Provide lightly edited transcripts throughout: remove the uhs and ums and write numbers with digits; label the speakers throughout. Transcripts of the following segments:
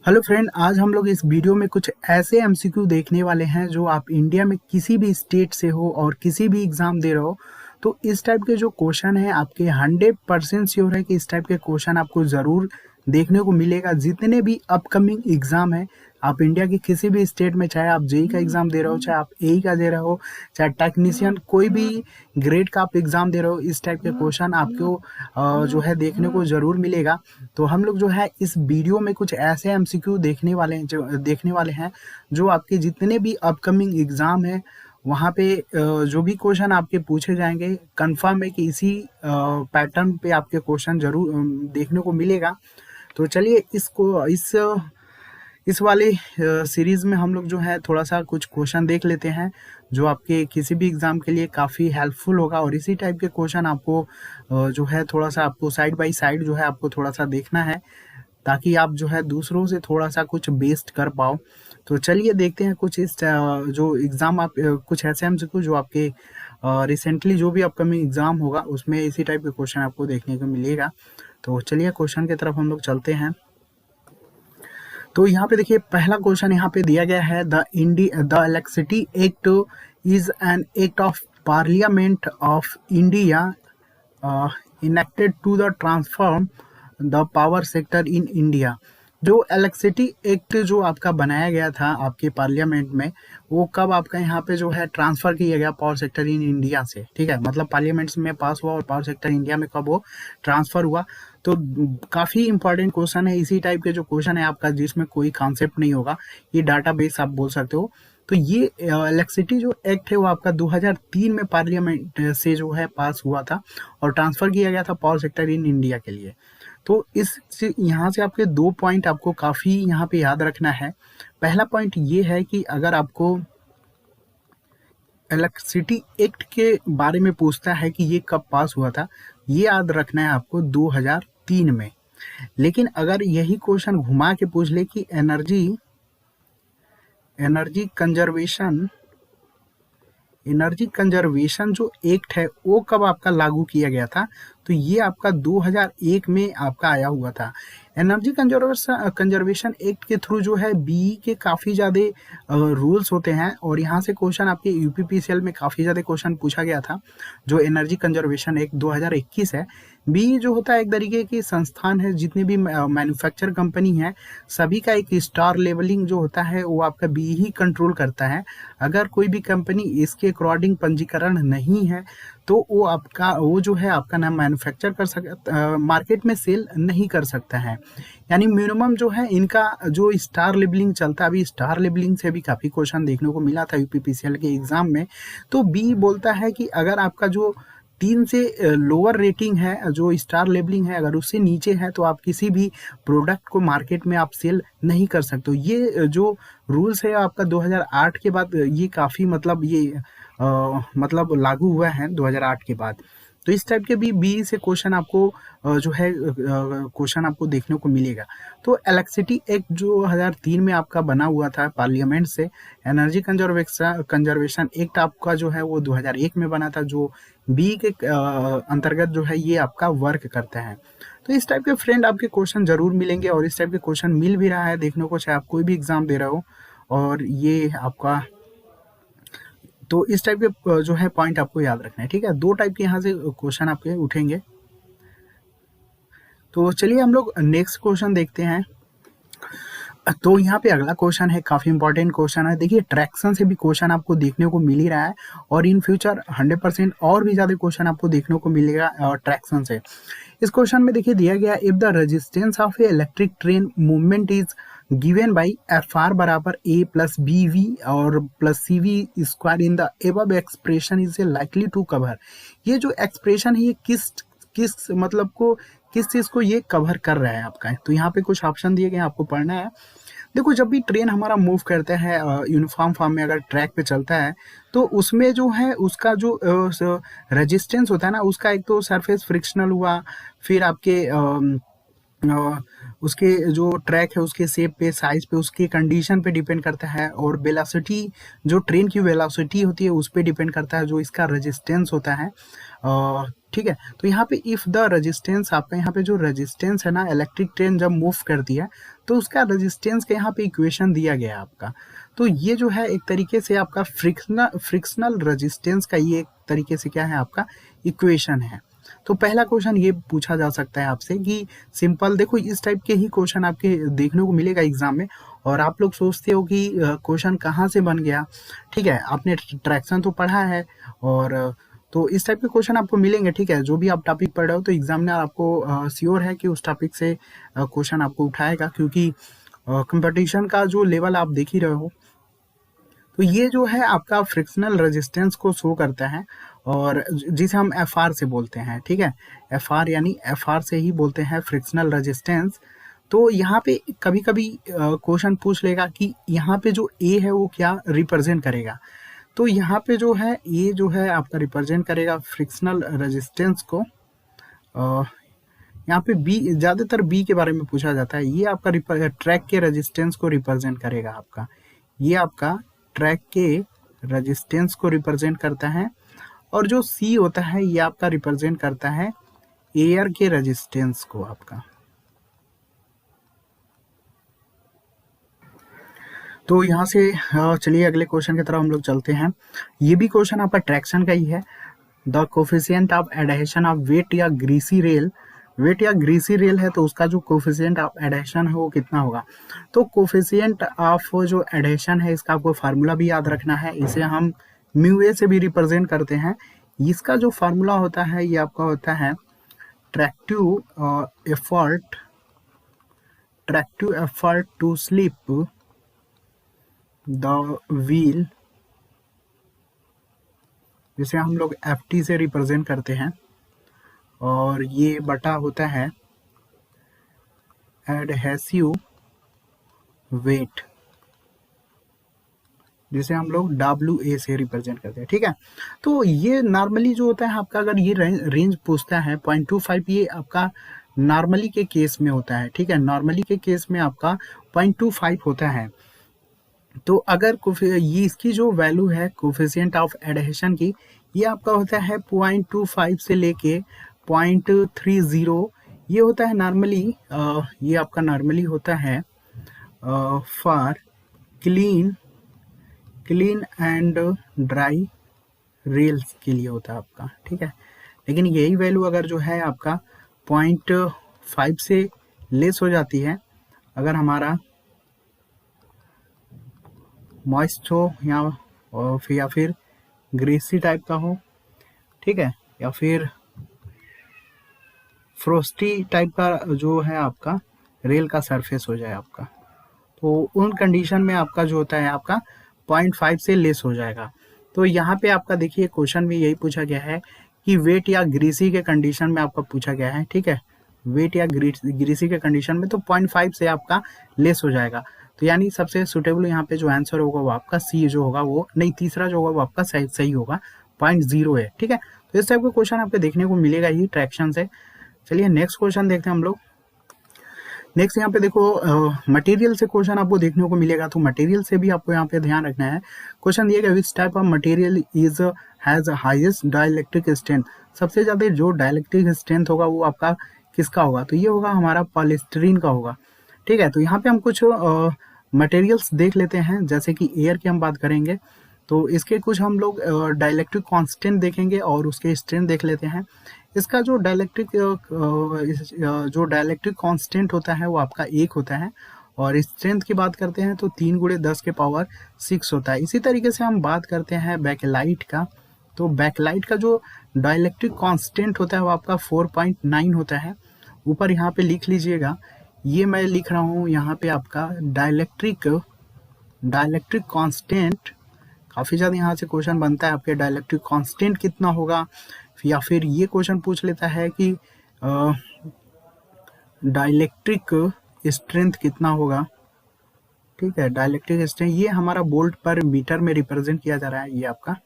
Speaker 1: Hello friend, आज हम लोग इस वीडियो में कुछ ऐसे एमसीक्यू देखने वाले हैं जो आप इंडिया में किसी भी स्टेट से हो और किसी भी एग्जाम दे रहे हो तो इस टाइप के जो क्वेश्चन है आपके 100% श्योर है कि इस टाइप के क्वेश्चन आपको ज़रूर देखने को मिलेगा। जितने भी अपकमिंग एग्जाम है आप इंडिया के किसी भी स्टेट में, चाहे आप जेई का एग्जाम दे रहे हो, चाहे आप एई का दे रहे हो, चाहे टेक्नीशियन कोई भी ग्रेड का आप एग्जाम दे रहे हो, इस टाइप के क्वेश्चन आपको जो है देखने को ज़रूर मिलेगा। तो हम लोग जो है इस वीडियो में कुछ ऐसे एमसीक्यू देखने वाले हैं जो आपके जितने भी अपकमिंग एग्जाम है वहाँ पे जो भी क्वेश्चन आपके पूछे जाएंगे, कंफर्म है कि इसी पैटर्न पे आपके क्वेश्चन जरूर देखने को मिलेगा। तो चलिए इस वाले सीरीज में हम लोग जो है थोड़ा सा कुछ क्वेश्चन देख लेते हैं जो आपके किसी भी एग्जाम के लिए काफ़ी हेल्पफुल होगा। और इसी टाइप के क्वेश्चन आपको जो है थोड़ा सा आपको साइड बाय साइड जो है आपको थोड़ा सा देखना है ताकि आप जो है दूसरों से थोड़ा सा कुछ बेस्ट कर पाओ। तो चलिए देखते हैं कुछ जो एग्ज़ाम आप कुछ ऐसे एमसीक्यू जो आपके रिसेंटली जो भी अपकमिंग एग्ज़ाम होगा उसमें इसी टाइप के क्वेश्चन आपको देखने को मिलेगा। तो चलिए क्वेश्चन की तरफ हम लोग चलते हैं। तो यहाँ पे देखिए पहला क्वेश्चन यहाँ पे दिया गया है, the electricity act is an act of parliament of India enacted to the transform the power sector in India. जो इलेक्ट्रिसिटी एक्ट जो आपका बनाया गया था आपके पार्लियामेंट में, वो कब आपका यहाँ पे जो है ट्रांसफर किया गया पावर सेक्टर इन इंडिया से, ठीक है, मतलब पार्लियामेंट में पास हुआ और पावर सेक्टर इंडिया में कब वो ट्रांसफर हुआ। तो काफ़ी इंपॉर्टेंट क्वेश्चन है, इसी टाइप के जो क्वेश्चन है आपका जिसमें कोई कॉन्सेप्ट नहीं होगा, ये डाटाबेस आप बोल सकते हो। तो ये इलेक्ट्रिसिटी जो एक्ट है वो आपका 2003 में पार्लियामेंट से जो है पास हुआ था और ट्रांसफर किया गया था पावर सेक्टर इन इंडिया के लिए। तो यहाँ से आपके 2 पॉइंट आपको काफ़ी यहाँ पे याद रखना है। पहला पॉइंट ये है कि अगर आपको इलेक्ट्रिसिटी एक्ट के बारे में पूछता है कि ये कब पास हुआ था, ये याद रखना है आपको 2003 में। लेकिन अगर यही क्वेश्चन घुमा के पूछ ले कि एनर्जी कंजर्वेशन एनर्जी कंजर्वेशन जो एक्ट है वो कब आपका लागू किया गया था, तो ये आपका 2001 में आपका आया हुआ था। एनर्जी कंजर्वेशन एक्ट के थ्रू जो है बीई के काफ़ी ज़्यादा रूल्स होते हैं और यहाँ से क्वेश्चन आपके यूपीपीसीएल में काफ़ी ज़्यादा क्वेश्चन पूछा गया था। जो एनर्जी कंजर्वेशन एक्ट 2021 है, बीई जो होता है एक तरीके की संस्थान है, जितनी भी मैन्युफैक्चर कंपनी है सभी का एक स्टार लेवलिंग जो होता है वो आपका बीई ही कंट्रोल करता है। अगर कोई भी कंपनी इसके अकॉर्डिंग पंजीकरण नहीं है तो वो जो है आपका नाम मैन्युफैक्चर कर सकता, मार्केट में सेल नहीं कर सकता है। यानी मिनिमम जो है इनका जो स्टार लेबलिंग चलता है, अभी स्टार लेबलिंग से भी काफ़ी क्वेश्चन देखने को मिला था यूपीपीसीएल के एग्जाम में। तो बी बोलता है कि अगर आपका जो 3 से लोअर रेटिंग है, जो स्टार लेबलिंग है, अगर उससे नीचे है तो आप किसी भी प्रोडक्ट को मार्केट में आप सेल नहीं कर सकते हो। ये जो रूल्स है आपका 2008 के बाद ये काफ़ी मतलब मतलब लागू हुआ है 2008 के बाद। तो इस टाइप के भी बी से क्वेश्चन आपको जो है क्वेश्चन आपको देखने को मिलेगा। तो इलेक्ट्रिसिटी एक्ट जो 2003 में आपका बना हुआ था पार्लियामेंट से, एनर्जी कंजर्वेशन एक्ट आपका जो है वो 2001 में बना था, जो बी के अंतर्गत जो है ये आपका वर्क करता है। तो इस टाइप के फ्रेंड आपके क्वेश्चन जरूर मिलेंगे और इस टाइप के क्वेश्चन मिल भी रहा है देखने को, चाहे आप कोई भी एग्जाम दे रहे हो। और ये आपका तो इस टाइप के जो है पॉइंट आपको याद रखना है, ठीक है। 2 टाइप के यहाँ से क्वेश्चन आपके उठेंगे। तो चलिए हम लोग नेक्स्ट क्वेश्चन देखते हैं। तो यहाँ पे अगला क्वेश्चन है, काफ़ी इंपॉर्टेंट क्वेश्चन है। देखिए ट्रैक्शन से भी क्वेश्चन आपको देखने को मिल ही रहा है और इन फ्यूचर 100% और भी ज़्यादा क्वेश्चन आपको देखने को मिलेगा ट्रैक्शन से। इस क्वेश्चन में देखिए दिया गया, if the resistance of a electric train movement is given by F R बराबर ए प्लस बी वी और plus C V square in the above expression is a likely to cover. ये जो expression है ये किस मतलब को किस चीज़ को ये कवर कर रहा है आपका। तो यहाँ पे कुछ ऑप्शन दिए गए हैं, आपको पढ़ना है। देखो जब भी ट्रेन हमारा मूव करता है यूनिफॉर्म फॉर्म में, अगर ट्रैक पे चलता है तो उसमें जो है उसका जो रेजिस्टेंस होता है ना, उसका एक तो सरफेस फ्रिक्शनल हुआ, फिर आपके उसके जो ट्रैक है उसके शेप पे, साइज पे, उसके कंडीशन पे डिपेंड करता है। और वेलोसिटी, जो ट्रेन की वेलोसिटी होती है उस पे डिपेंड करता है, जो इसका रेजिस्टेंस होता है। ठीक है, तो यहाँ पे इफ़ द रेजिस्टेंस, आपका यहाँ पे जो रेजिस्टेंस है ना, इलेक्ट्रिक ट्रेन जब मूव करती है तो उसका रेजिस्टेंस का यहाँ पे इक्वेशन दिया गया है आपका। तो ये जो है एक तरीके से आपका फ्रिक्शनल रेजिस्टेंस का ये एक तरीके से क्या है, आपका इक्वेशन है। तो पहला क्वेश्चन ये पूछा जा सकता है आपसे कि सिंपल, देखो इस टाइप के ही क्वेश्चन आपके देखने को मिलेगा एग्जाम में, और आप लोग सोचते हो कि क्वेश्चन कहाँ से बन गया। ठीक है, आपने ट्रैक्शन तो पढ़ा है, और तो इस टाइप के क्वेश्चन आपको मिलेंगे। ठीक है, जो भी आप टॉपिक पढ़ रहे हो तो एग्जामिनर आपको श्योर है कि उस टॉपिक से क्वेश्चन आपको उठाएगा, क्योंकि कंपटीशन का जो लेवल आप देख ही रहे हो। तो ये जो है आपका फ्रिक्शनल रेजिस्टेंस को शो करता है, और जिसे हम एफ आर से बोलते हैं। ठीक है, एफ आर यानी एफ आर से ही बोलते हैं फ्रिक्शनल रेजिस्टेंस। तो यहाँ पे कभी कभी क्वेश्चन पूछ लेगा कि यहाँ पे जो ए है वो क्या रिप्रेजेंट करेगा। तो यहाँ पे जो है ए जो है आपका रिप्रेजेंट करेगा फ्रिक्शनल रेजिस्टेंस को। यहाँ पे बी, ज़्यादातर बी के बारे में पूछा जाता है। ये आपका ट्रैक के रेजिस्टेंस को रिप्रेजेंट करेगा आपका। ये आपका ट्रैक के रेजिस्टेंस को रिप्रेजेंट करता है। और जो सी होता है ये आपका रिप्रेजेंट करता है एयर के रेजिस्टेंस को आपका। तो यहाँ से चलिए अगले क्वेश्चन की तरफ हम लोग चलते हैं। ये भी क्वेश्चन आपका ट्रैक्शन का ही है। The coefficient of adhesion of wet या ग्रीसी रेल, वेट या ग्रीसी रेल है तो उसका जो कोफिशिएंट ऑफ एडहेशन है वो कितना होगा। तो कोफिशिएंट ऑफ जो एडहेशन है इसका आपको फार्मूला भी याद रखना है। इसे हम म्यू ए से भी रिप्रेजेंट करते हैं। इसका जो फार्मूला होता है ये आपका होता है tractive effort to slip the wheel, जिसे हम लोग एफ टी से रिप्रेजेंट करते हैं, और ये बटा होता है एडहेसिव वेट, जिसे हम लोग डब्ल्यू ए से रिप्रेजेंट करते हैं। ठीक है, तो ये नॉर्मली जो होता है आपका, अगर ये रेंज पूछता है 0.25, ये आपका नॉर्मली के केस में होता है। ठीक है, नॉर्मली के केस में आपका 0.25 होता है। तो अगर ये इसकी जो वैल्यू है कोफिशिएंट ऑफ एडहेशन की, ये आपका होता है 0.25 से लेके 0.30। ये होता है नॉर्मली, ये आपका नॉर्मली होता है for clean and dry rails के लिए होता है आपका। ठीक है, लेकिन यही वैल्यू अगर जो है आपका 0.5 से लेस हो जाती है, अगर हमारा मॉइस्ट हो या फिर ग्रेसी टाइप का हो, ठीक है, या फिर फ्रोस्टी टाइप का जो है आपका रेल का सरफेस हो जाए आपका, तो उन कंडीशन में आपका जो होता है आपका 0.5 से लेस हो जाएगा। तो यहाँ पे आपका देखिए क्वेश्चन में यही पूछा गया है कि वेट या ग्रीसी के कंडीशन में आपका पूछा गया है। ठीक है, वेट या ग्रीसी के कंडीशन में तो 0.5 से आपका लेस हो जाएगा। तो यानी सबसे सुटेबल यहाँ पे जो आंसर होगा वो आपका सी जो होगा वो नहीं, तीसरा जो होगा वो आपका सही होगा, 0.0 है। ठीक है, तो इस टाइप का क्वेश्चन आपको देखने को मिलेगा ही ट्रैक्शन से। चलिए नेक्स्ट क्वेश्चन देखते हैं हम लोग। नेक्स्ट यहाँ पे देखो मटेरियल से क्वेश्चन आपको देखने को मिलेगा, तो मटेरियल से भी आपको यहाँ पे ध्यान रखना है। क्वेश्चन दिया गया which type of material is has highest dielectric strength, सबसे ज्यादा जो डाइलेक्ट्रिक स्ट्रेंथ होगा वो आपका किसका होगा, तो ये होगा हमारा पॉलिस्टीरीन का होगा। ठीक है, तो यहाँ पे हम कुछ मटेरियल्स देख लेते हैं, जैसे कि एयर की हम बात करेंगे तो इसके कुछ हम लोग डाइलेक्ट्रिक कांस्टेंट देखेंगे और उसके स्ट्रेंथ देख लेते हैं। इसका जो डाइलेक्ट्रिक कांस्टेंट होता है वो आपका 1 होता है, और स्ट्रेंथ की बात करते हैं तो 3 × 10⁻⁶ होता है। इसी तरीके से हम बात करते हैं बैकलाइट का, तो बैकलाइट का जो डाइलेक्ट्रिक कांस्टेंट होता है वो आपका 4.9 होता है। ऊपर यहाँ पे लिख लीजिएगा, ये मैं लिख रहा हूँ यहाँ पे आपका डाइलेक्ट्रिक कांस्टेंट। काफ़ी ज़्यादा यहाँ से क्वेश्चन बनता है आपके डाइलेक्ट्रिक कांस्टेंट कितना होगा, या फिर ये क्वेश्चन पूछ लेता है कि डाइलेक्ट्रिक स्ट्रेंथ कितना होगा। ठीक है, डाइलेक्ट्रिक स्ट्रेंथ ये हमारा वोल्ट पर मीटर में रिप्रेजेंट किया जा रहा है ये आपका।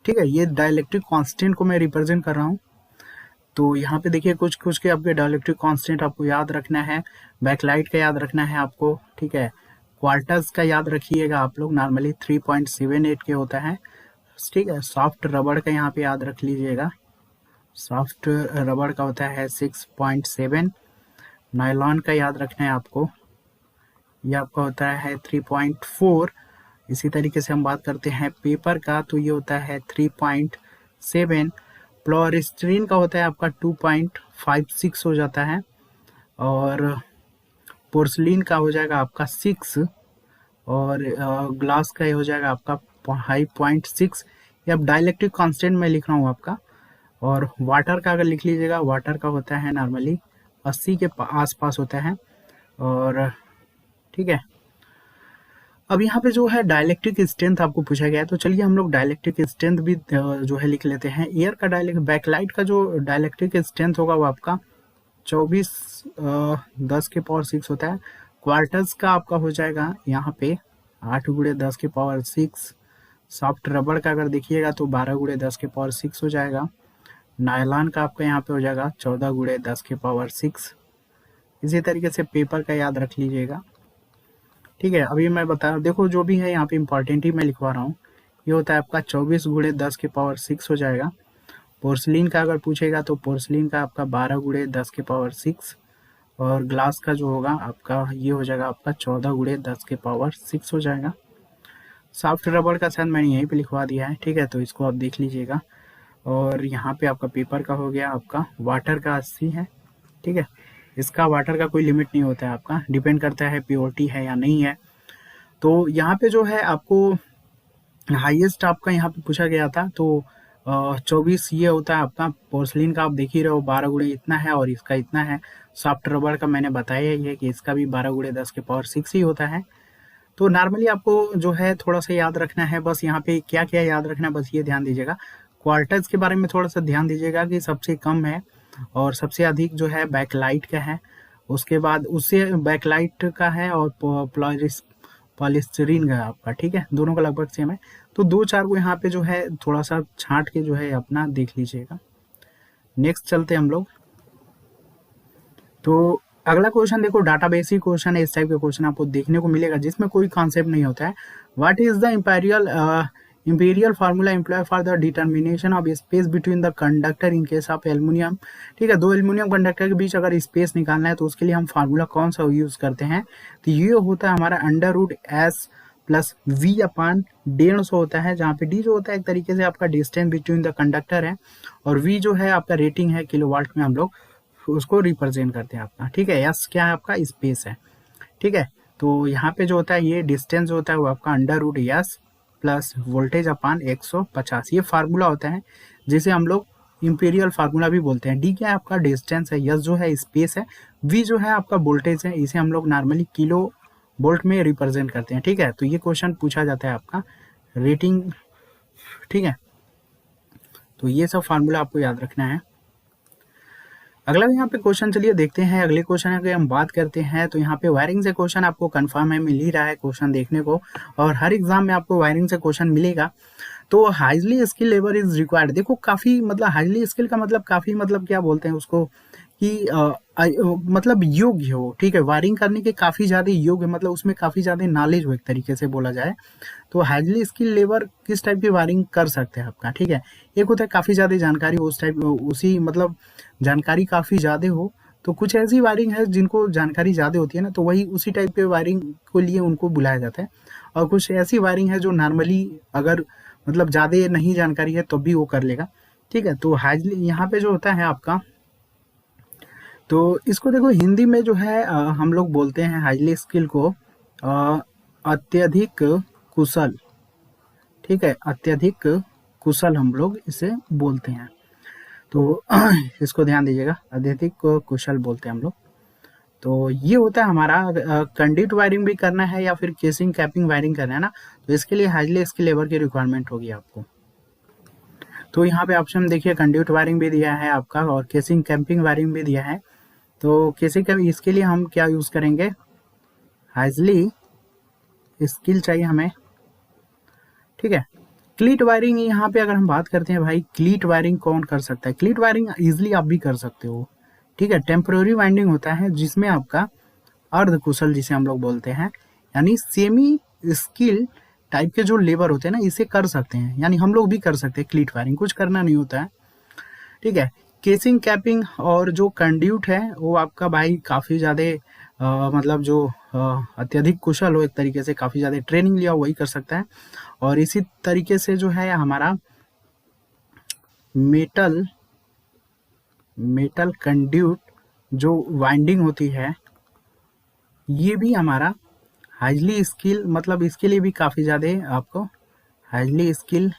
Speaker 1: ठीक है, ये डाइलेक्ट्रिक कांस्टेंट को मैं रिप्रेजेंट कर रहा हूँ। तो यहाँ पे देखिए कुछ कुछ के आपके डाइलेक्ट्रिक कांस्टेंट आपको याद रखना है, बैकलाइट का याद रखना है आपको, ठीक है। क्वार्टर्स का याद रखिएगा आप लोग, नॉर्मली 3.78 के होता है, ठीक है। सॉफ्ट रबड़ का यहाँ पे याद रख लीजिएगा, सॉफ्ट रबड़ का होता है 6.7। नायलॉन का याद रखना है आपको, ये आपका होता है 3.4। इसी तरीके से हम बात करते हैं पेपर का, तो ये होता है 3.7। प्लोरिस्टीन का होता है आपका 2.56 हो जाता है, और पोर्सलिन का हो जाएगा आपका 6, और ग्लास का ये हो जाएगा आपका 5.6। ये अब डाइलेक्ट्रिक कांस्टेंट में लिख रहा हूँ आपका। और वाटर का अगर लिख लीजिएगा, वाटर का होता है नॉर्मली 80 के आसपास होता है, और ठीक है। अब यहाँ पे जो है डाइलेक्ट्रिक स्ट्रेंथ आपको पूछा गया है, तो चलिए हम लोग डाइलेक्ट्रिक स्ट्रेंथ भी जो है लिख लेते हैं। एयर का बैकलाइट का जो डाइलेक्ट्रिक स्ट्रेंथ होगा वो आपका 24 10 के पावर 6 होता है। क्वार्टर्स का आपका हो जाएगा यहाँ पे 8 गुणे 10 के पावर 6। सॉफ्ट रबड़ का अगर देखिएगा तो 12 गुणे 10 के पावर 6 हो जाएगा। नायलॉन का आपका यहाँ पे हो जाएगा 14 गुणे 10 के पावर 6। इसी तरीके से पेपर का याद रख लीजिएगा, ठीक है। अभी मैं बता, देखो जो भी है यहाँ पे इम्पॉर्टेंट ही मैं लिखवा रहा हूँ। ये होता है आपका 24 गुणे 10 के पावर 6 हो जाएगा। पोर्सलिन का अगर पूछेगा तो पोर्सलिन का आपका 12 गुणे 10 के पावर 6, और ग्लास का जो होगा आपका ये हो जाएगा आपका 14 गुणे 10 के पावर 6 हो जाएगा। सॉफ्ट रबड़ का शायद मैंने यहीं पे लिखवा दिया है, ठीक है, तो इसको आप देख लीजिएगा। और यहाँ पे आपका पेपर का हो गया, आपका वाटर का 80 है, ठीक है। इसका वाटर का कोई लिमिट नहीं होता है, आपका डिपेंड करता है प्योरिटी है या नहीं है। तो यहाँ पे जो है आपको हाईएस्ट आपका यहाँ पे पूछा गया था, तो 24 ये होता है आपका। पोर्सलिन का आप देख ही रहे हो 12 गुणे इतना है, और इसका इतना है। सॉफ्ट रबड़ का मैंने बताया ही है कि इसका भी 12 गुणे 10 के पावर 6 ही होता है। तो नॉर्मली आपको जो है थोड़ा सा याद रखना है, बस यहाँ पे क्या क्या याद रखना है बस ये ध्यान दीजिएगा। क्वार्टर्स के बारे में थोड़ा सा ध्यान दीजिएगा कि सबसे कम है और सबसे अधिक जो है बैकलाइट का है, उसके बाद उससे बैकलाइट का है, और पॉलिस्टीरीन का है आपका, ठीक है। दोनों का लगभग सेम है, तो 2-4 को यहाँ पे जो है थोड़ा सा छांट के जो है अपना देख लीजिएगा। नेक्स्ट चलते हम लोग। तो अगला क्वेश्चन देखो, डाटाबेस ही क्वेश्चन है, इस टाइप का क्वेश्चन आपको देखने को मिलेगा जिसमें कोई कॉन्सेप्ट नहीं होता है। What is the imperial formula employ for the determination of space between the conductor in case of aluminium, ठीक है। 2 एल्यूमिनियम कंडक्टर के बीच अगर स्पेस निकालना है तो उसके लिए हम फार्मूला कौन सा यूज करते हैं, तो ये होता है हमारा √s प्लस v अपान 150 होता है, जहाँ पे d जो होता है एक तरीके से आपका डिस्टेंस बिटवीन द कंडक्टर है, और v जो है आपका रेटिंग है किलोवाट में, हम लोग उसको रिप्रेजेंट करते हैं आपका, ठीक है। s क्या है आपका स्पेस है, ठीक है। तो यहाँ पे जो होता है ये डिस्टेंस होता है वो आपका √s प्लस वोल्टेज अपान 150, ये फार्मूला होता है जिसे हम लोग इंपीरियल फार्मूला भी बोलते हैं। डी क्या है आपका डिस्टेंस है, यस जो है स्पेस है, वी जो है आपका वोल्टेज है, इसे हम लोग नॉर्मली किलो वोल्ट में रिप्रेजेंट करते हैं, ठीक है। तो ये क्वेश्चन पूछा जाता है आपका रेटिंग, ठीक है। तो ये सब फार्मूला आपको याद रखना है। अगला यहाँ पे क्वेश्चन चलिए देखते हैं। अगले क्वेश्चन की हम बात करते हैं तो यहाँ पे वायरिंग से क्वेश्चन आपको कंफर्म है, मिल ही रहा है क्वेश्चन देखने को, और हर एग्जाम में आपको वायरिंग से क्वेश्चन मिलेगा। तो highly skill labour is required, देखो काफी मतलब हाईली स्किल का मतलब काफी मतलब क्या बोलते हैं उसको कि मतलब योग्य हो, ठीक है। वायरिंग करने के काफी ज्यादा योग्य, मतलब उसमें काफी ज्यादा नॉलेज हो एक तरीके से बोला जाए तो। हाईली स्किल लेबर किस टाइप की वायरिंग कर सकते हैं आपका, ठीक है। एक होता है काफी ज्यादा जानकारी उस टाइप, उसी मतलब जानकारी काफी ज्यादा हो, तो कुछ ऐसी वायरिंग है जिनको जानकारी ज्यादा होती है ना, तो वही उसी टाइप के वायरिंग को लिए उनको बुलाया जाता है। और कुछ ऐसी वायरिंग है जो नॉर्मली अगर मतलब ज्यादा नहीं जानकारी है तो भी वो कर लेगा, ठीक है। तो हाईली यहाँ पे जो होता है आपका, तो इसको देखो हिंदी में जो है हम लोग बोलते हैं हाईली स्किल को अत्यधिक कुशल, ठीक है। अत्यधिक कुशल हम लोग इसे बोलते हैं, तो इसको ध्यान दीजिएगा, अत्यधिक कुशल बोलते हैं हम लोग। तो ये होता है हमारा कंडक्ट वायरिंग भी करना है या फिर केसिंग कैपिंग वायरिंग करना है ना, तो इसके लिए हाईली स्किल लेबर की रिक्वायरमेंट होगी आपको। तो यहाँ पे ऑप्शन देखिए कंडक्ट वायरिंग भी दिया है आपका और केसिंग कैपिंग वायरिंग भी दिया है। तो केसिंग इसके लिए हम क्या यूज करेंगे, हाईली स्किल चाहिए हमें, ठीक है। क्लीट वायरिंग यहाँ पे अगर हम बात करते हैं भाई, क्लीट वायरिंग कौन कर सकता है? क्लीट वायरिंग इजिली आप भी कर सकते हो, ठीक है। टेम्पररी वाइंडिंग होता है जिसमें आपका अर्ध कुशल जिसे हम लोग बोलते हैं, यानी सेमी स्किल टाइप के जो लेबर होते हैं ना, इसे कर सकते हैं, यानी हम लोग भी कर सकते हैं क्लीट वायरिंग, कुछ करना नहीं होता है, ठीक है। केसिंग कैपिंग और जो कंड्यूट है वो आपका भाई काफ़ी ज़्यादा मतलब जो अत्यधिक कुशल हो, एक तरीके से काफ़ी ज़्यादा ट्रेनिंग लिया हो वही कर सकता है। और इसी तरीके से जो है हमारा मेटल मेटल कंड्यूट जो वाइंडिंग होती है, ये भी हमारा हाईली स्किल, मतलब इसके लिए भी काफ़ी ज़्यादा आपको हाईली स्किल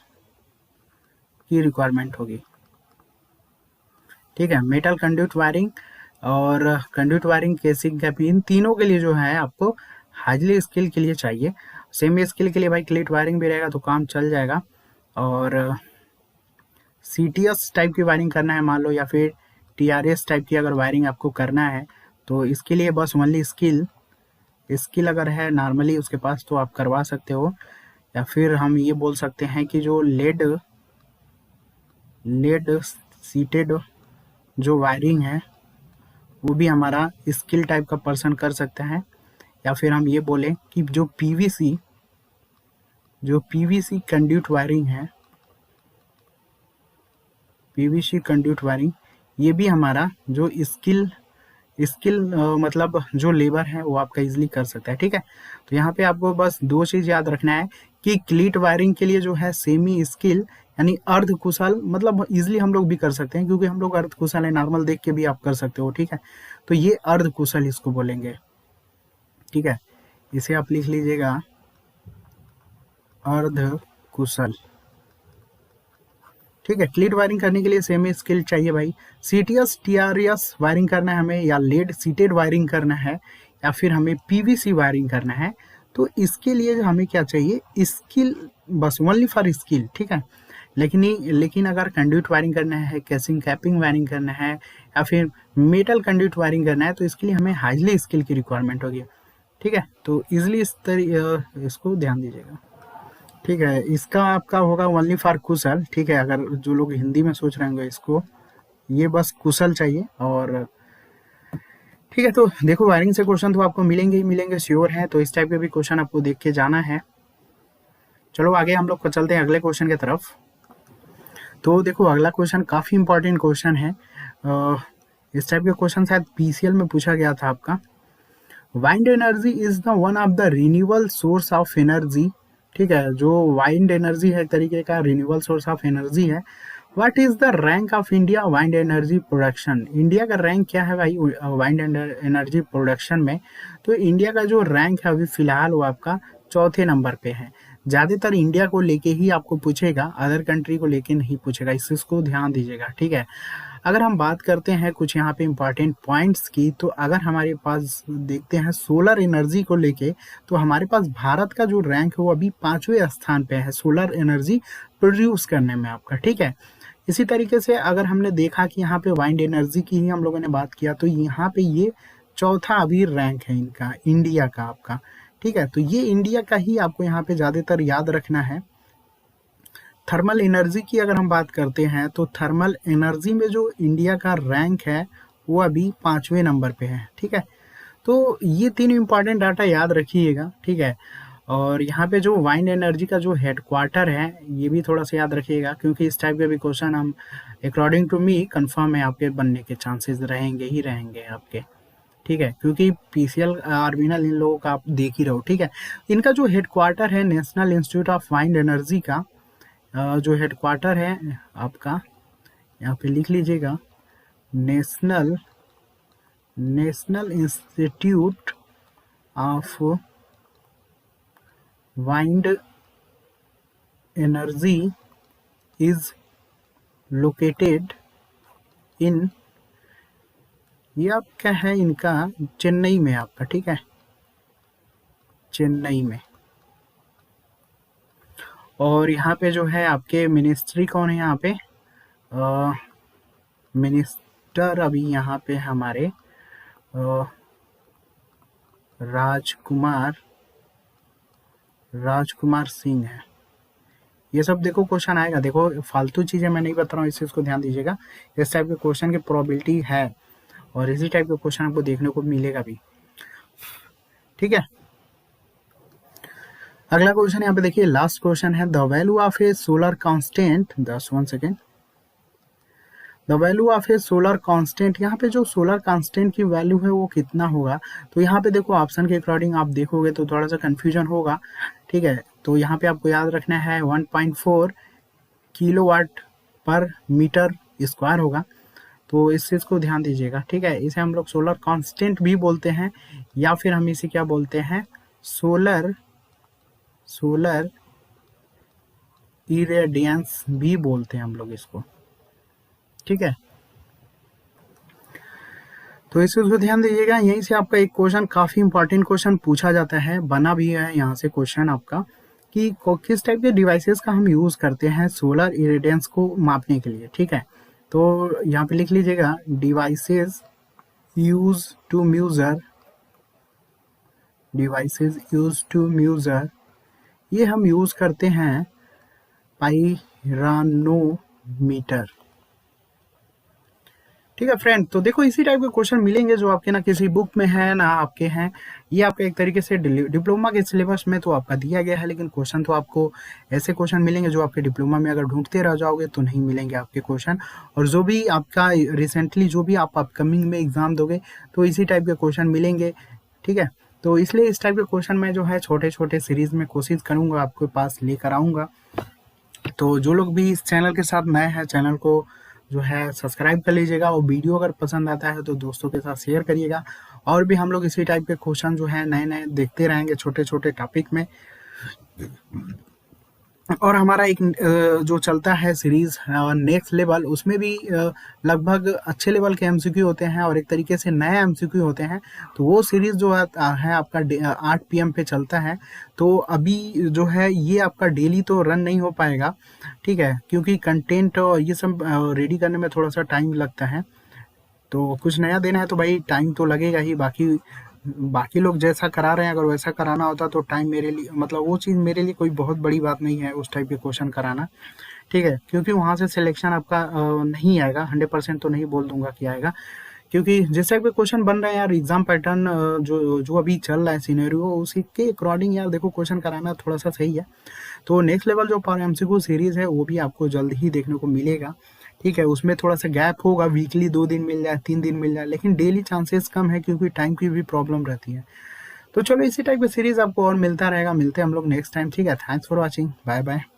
Speaker 1: की रिक्वायरमेंट होगी, ठीक है। मेटल कंड्यूट वायरिंग और कंड्यूट वायरिंग, केसिंग कैपिंग, इन तीनों के लिए जो है आपको हाईली स्किल के लिए चाहिए। सेमी स्किल के लिए भाई क्लीट वायरिंग भी रहेगा तो काम चल जाएगा। और सीटीएस टाइप की वायरिंग करना है मान लो, या फिर टीआरएस टाइप की अगर वायरिंग आपको करना है, तो इसके लिए बस ओनली स्किल स्किल अगर है नॉर्मली उसके पास तो आप करवा सकते हो। या फिर हम ये बोल सकते हैं कि जो लेड लेड सीटेड जो वायरिंग है वो भी हमारा स्किल टाइप का पर्सन कर सकता है। या फिर हम ये बोलें कि जो पीवीसी कंड्यूट वायरिंग है, पीवीसी कंड्यूट वायरिंग, ये भी हमारा जो स्किल स्किल मतलब जो लेबर है वो आपका इजीली कर सकता है, ठीक है। तो यहाँ पे आपको बस दो चीज़ याद रखना है कि क्लीट वायरिंग के लिए जो है सेमी स्किल यानी अर्ध कुशल, मतलब इजीली हम लोग भी कर सकते हैं क्योंकि हम लोग अर्ध कुशल है, नॉर्मल देख के भी आप कर सकते हो, ठीक है। तो ये अर्ध कुशल इसको बोलेंगे, ठीक है। इसे आप लिख लीजिएगा अर्ध कुशल, ठीक है। क्लीट वायरिंग करने के लिए सेमी स्किल चाहिए भाई। सीटीएस टीआरएस वायरिंग करना है हमें, या लेड सीटेड वायरिंग करना है, या फिर हमें पीवीसी वायरिंग करना है, तो इसके लिए हमें क्या चाहिए? स्किल, बस ओनली फॉर स्किल, ठीक है। लेकिन अगर कंड्यूट वायरिंग करना है, कैसिंग कैपिंग वायरिंग करना है, या फिर मेटल कंड्यूट वायरिंग करना है, तो इसके लिए हमें हाईली स्किल की रिक्वायरमेंट होगी, ठीक है। तो इजिली इसको ध्यान दीजिएगा, ठीक है। इसका आपका होगा ओनली फॉर कुशल, ठीक है। अगर जो लोग हिंदी में सोच रहे होंगे इसको, ये बस कुशल चाहिए। और ठीक है, तो देखो वायरिंग से क्वेश्चन तो आपको मिलेंगे ही मिलेंगे, श्योर है। तो इस टाइप के भी क्वेश्चन आपको देख के जाना है। चलो आगे हम लोग चलते हैं अगले क्वेश्चन की तरफ। तो देखो अगला क्वेश्चन काफ़ी इंपॉर्टेंट क्वेश्चन है। इस टाइप के क्वेश्चन शायद पीसीएल में पूछा गया था आपका। Wind energy is the one of the renewable source of energy, ठीक है। जो वाइंड एनर्जी है एक तरीके का रिन्यूएबल सोर्स ऑफ एनर्जी है। What is the rank of India wind energy production? India का रैंक क्या है भाई वाइंड एनर्जी प्रोडक्शन में? तो इंडिया का जो रैंक है अभी फिलहाल वो आपका चौथे नंबर पे है। ज़्यादातर इंडिया को लेके ही आपको पूछेगा, अदर कंट्री को लेके नहीं पूछेगा, इस चीज़ को ध्यान दीजिएगा, ठीक है। अगर हम बात करते हैं कुछ यहाँ पे इम्पॉर्टेंट पॉइंट्स की, तो अगर हमारे पास देखते हैं सोलर एनर्जी को लेके, तो हमारे पास भारत का जो रैंक है वो अभी 5वें स्थान पे है सोलर एनर्जी प्रोड्यूस करने में आपका, ठीक है। इसी तरीके से अगर हमने देखा कि यहाँ पे वाइंड एनर्जी की ही हम लोगों ने बात किया, तो यहाँ पे ये चौथा अभी रैंक है इनका, इंडिया का आपका, ठीक है। तो ये इंडिया का ही आपको यहाँ पे ज़्यादातर याद रखना है। थर्मल एनर्जी की अगर हम बात करते हैं, तो थर्मल एनर्जी में जो इंडिया का रैंक है वो अभी 5वें नंबर पे है, ठीक है। तो ये तीन इंपॉर्टेंट डाटा याद रखिएगा, ठीक है। और यहाँ पे जो वाइंड एनर्जी का जो हेडक्वार्टर है ये भी थोड़ा सा याद रखिएगा, क्योंकि इस टाइप के भी क्वेश्चन हम अकॉर्डिंग टू मी कंफर्म है आपके बनने के चांसेस रहेंगे ही रहेंगे आपके, ठीक है। क्योंकि पीसीएल आर्मिनल इन लोगों का आप देख ही रहो, ठीक है। इनका जो हेडक्वार्टर है national institute of wind energy का, जो हेडक्वार्टर है आपका यहाँ पे लिख लीजिएगा, national national institute of wind energy is located in, ये आपका है इनका चेन्नई में आपका, ठीक है, चेन्नई में। और यहाँ पे जो है आपके मिनिस्ट्री कौन है यहाँ पे? मिनिस्टर अभी यहाँ पे हमारे राजकुमार सिंह है, ये सब देखो क्वेश्चन आएगा, देखो फालतू चीजें मैं नहीं बता रहा हूँ, इस चीज को ध्यान दीजिएगा। इस टाइप के क्वेश्चन की प्रोबेबिलिटी है और इसी टाइप के क्वेश्चन आपको देखने को मिलेगा भी, ठीक है। अगला क्वेश्चन यहाँ पे देखिए, लास्ट क्वेश्चन है, the value of A solar constant, 1 second, the value of A solar constant, यहाँ पे जो सोलर कांस्टेंट की वैल्यू है वो कितना होगा। तो यहाँ पे देखो ऑप्शन के अकॉर्डिंग आप देखोगे तो थोड़ा सा कंफ्यूजन होगा, ठीक है। तो यहाँ पे आपको याद रखना है 1.4 किलोवाट पर मीटर स्क्वायर होगा, तो इस चीज को ध्यान दीजिएगा, ठीक है। इसे हम लोग सोलर कांस्टेंट भी बोलते हैं, या फिर हम इसे क्या बोलते हैं, सोलर इरेडियंस भी बोलते हैं हम लोग इसको, ठीक है। तो इस चीज को ध्यान दीजिएगा। यहीं से आपका एक क्वेश्चन, काफी इंपॉर्टेंट क्वेश्चन पूछा जाता है, बना भी है यहाँ से क्वेश्चन आपका, कि किस टाइप के डिवाइसेस का हम यूज करते हैं सोलर इरेडियंस को मापने के लिए, ठीक है। तो यहाँ पे लिख लीजिएगा, डिवाइसेस यूज टू म्यूजर, ये हम यूज करते हैं पाइरानोमीटर, ठीक है फ्रेंड। तो देखो इसी टाइप के क्वेश्चन मिलेंगे जो आपके ना किसी बुक में है ना आपके हैं, ये आपका एक तरीके से डिप्लोमा के सिलेबस में तो आपका दिया गया है, लेकिन क्वेश्चन तो आपको ऐसे क्वेश्चन मिलेंगे जो आपके डिप्लोमा में अगर ढूंढते रह जाओगे तो नहीं मिलेंगे आपके क्वेश्चन। और जो भी आपका रिसेंटली जो भी आप अपकमिंग में एग्जाम दोगे तो इसी टाइप के क्वेश्चन मिलेंगे, ठीक है। तो इसलिए इस टाइप के क्वेश्चन मैं जो है छोटे छोटे सीरीज में कोशिश करूंगा आपके पास लेकर आऊंगा। तो जो लोग भी इस चैनल के साथ नए हैं, चैनल को जो है सब्सक्राइब कर लीजिएगा, और वीडियो अगर पसंद आता है तो दोस्तों के साथ शेयर करिएगा। और भी हम लोग इसी टाइप के क्वेश्चन जो है नए नए देखते रहेंगे छोटे छोटे टॉपिक में। और हमारा एक जो चलता है सीरीज नेक्स्ट लेवल, उसमें भी लगभग अच्छे लेवल के एमसीक्यू होते हैं और एक तरीके से नए एमसीक्यू होते हैं। तो वो सीरीज जो है आपका 8 PM पे चलता है। तो अभी जो है ये आपका डेली तो रन नहीं हो पाएगा, ठीक है, क्योंकि कंटेंट और ये सब रेडी करने में थोड़ा सा टाइम लगता है। तो कुछ नया देना है तो भाई टाइम तो लगेगा ही। बाकी लोग जैसा करा रहे हैं, अगर वैसा कराना होता तो टाइम मेरे लिए, मतलब वो चीज़ मेरे लिए कोई बहुत बड़ी बात नहीं है उस टाइप के क्वेश्चन कराना, ठीक है। क्योंकि वहाँ से सिलेक्शन आपका नहीं आएगा, 100% तो नहीं बोल दूंगा कि आएगा, क्योंकि जिस टाइप के क्वेश्चन बन रहे हैं यार, एग्जाम पैटर्न जो जो अभी चल रहा है सिनेरियो, उसी के अकॉर्डिंग यार देखो क्वेश्चन कराना थोड़ा सा सही है। तो नेक्स्ट लेवल जो पावर एमसीक्यू सीरीज है वो भी आपको जल्द ही देखने को मिलेगा, ठीक है। उसमें थोड़ा सा गैप होगा, वीकली 2 दिन मिल जाए, 3 दिन मिल जाए, लेकिन डेली चांसेस कम है क्योंकि टाइम की भी प्रॉब्लम रहती है। तो चलो इसी टाइप की सीरीज आपको और मिलता रहेगा, मिलते हैं हम लोग नेक्स्ट टाइम, ठीक है। Thanks for watching, bye bye.